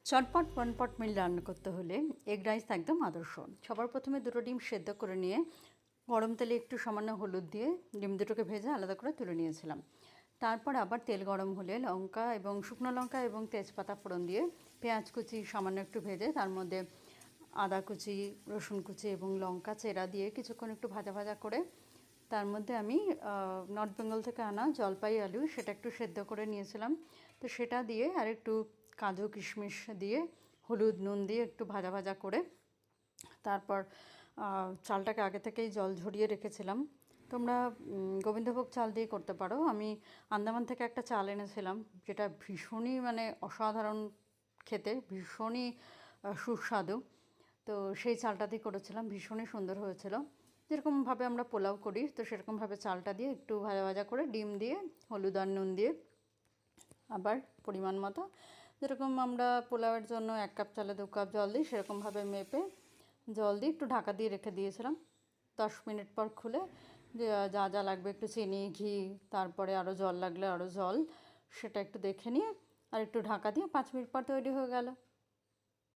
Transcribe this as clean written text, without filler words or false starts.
চটপট ওয়ানপট মিল রান্না করতে হলে এগ রাইস একদম আদর্শ। সবার প্রথমে দুটো ডিম সেদ্ধ করে নিয়ে গরম তেলে একটু সামান্য হলুদ দিয়ে ডিম দুটোকে ভেজে আলাদা করে তুলে নিয়েছিলাম। তারপর আবার তেল গরম হলে লঙ্কা এবং শুকনো লঙ্কা এবং তেজপাতা ফোড়ন দিয়ে পেঁয়াজ কুচি সামান্য একটু ভেজে তার মধ্যে আদা কুচি, রসুন কুচি এবং লঙ্কা চেরা দিয়ে কিছুক্ষণ একটু ভাজা ভাজা করে তার মধ্যে আমি নর্থ বেঙ্গল থেকে আনা জলপাই আলু সেটা একটু সেদ্ধ করে নিয়েছিলাম। তো সেটা দিয়ে আর একটু কাজু কিশমিশ দিয়ে হলুদ নুন দিয়ে একটু ভাজা ভাজা করে তারপর চালটাকে আগে থেকেই জল ঝরিয়ে রেখেছিলাম। তোমরা গোবিন্দভোগ চাল দিয়ে করতে পারো। আমি আন্দামান থেকে একটা চাল এনেছিলাম যেটা ভীষণই অসাধারণ খেতে, ভীষণই সুস্বাদু। তো সেই চালটা দিয়ে করেছিলাম, ভীষণই সুন্দর হয়েছিল। যেরকমভাবে আমরা পোলাও করি তো সেরকমভাবে চালটা দিয়ে একটু ভাজা ভাজা করে ডিম দিয়ে হলুদ আর নুন দিয়ে আবার পরিমাণ মতো যেরকম আমরা পোলাওয়ের জন্য 1 কাপ চালে 2 কাপ জল দিই সেরকমভাবে মেপে জল দিয়ে একটু ঢাকা দিয়ে রেখে দিয়েছিলাম। 10 মিনিট পর খুলে যা যা লাগবে একটু চিনি, ঘি, তারপরে আরও জল লাগলে আরও জল, সেটা একটু দেখে নিয়ে আর একটু ঢাকা দিয়ে 5 মিনিট পর তৈরি হয়ে গেল।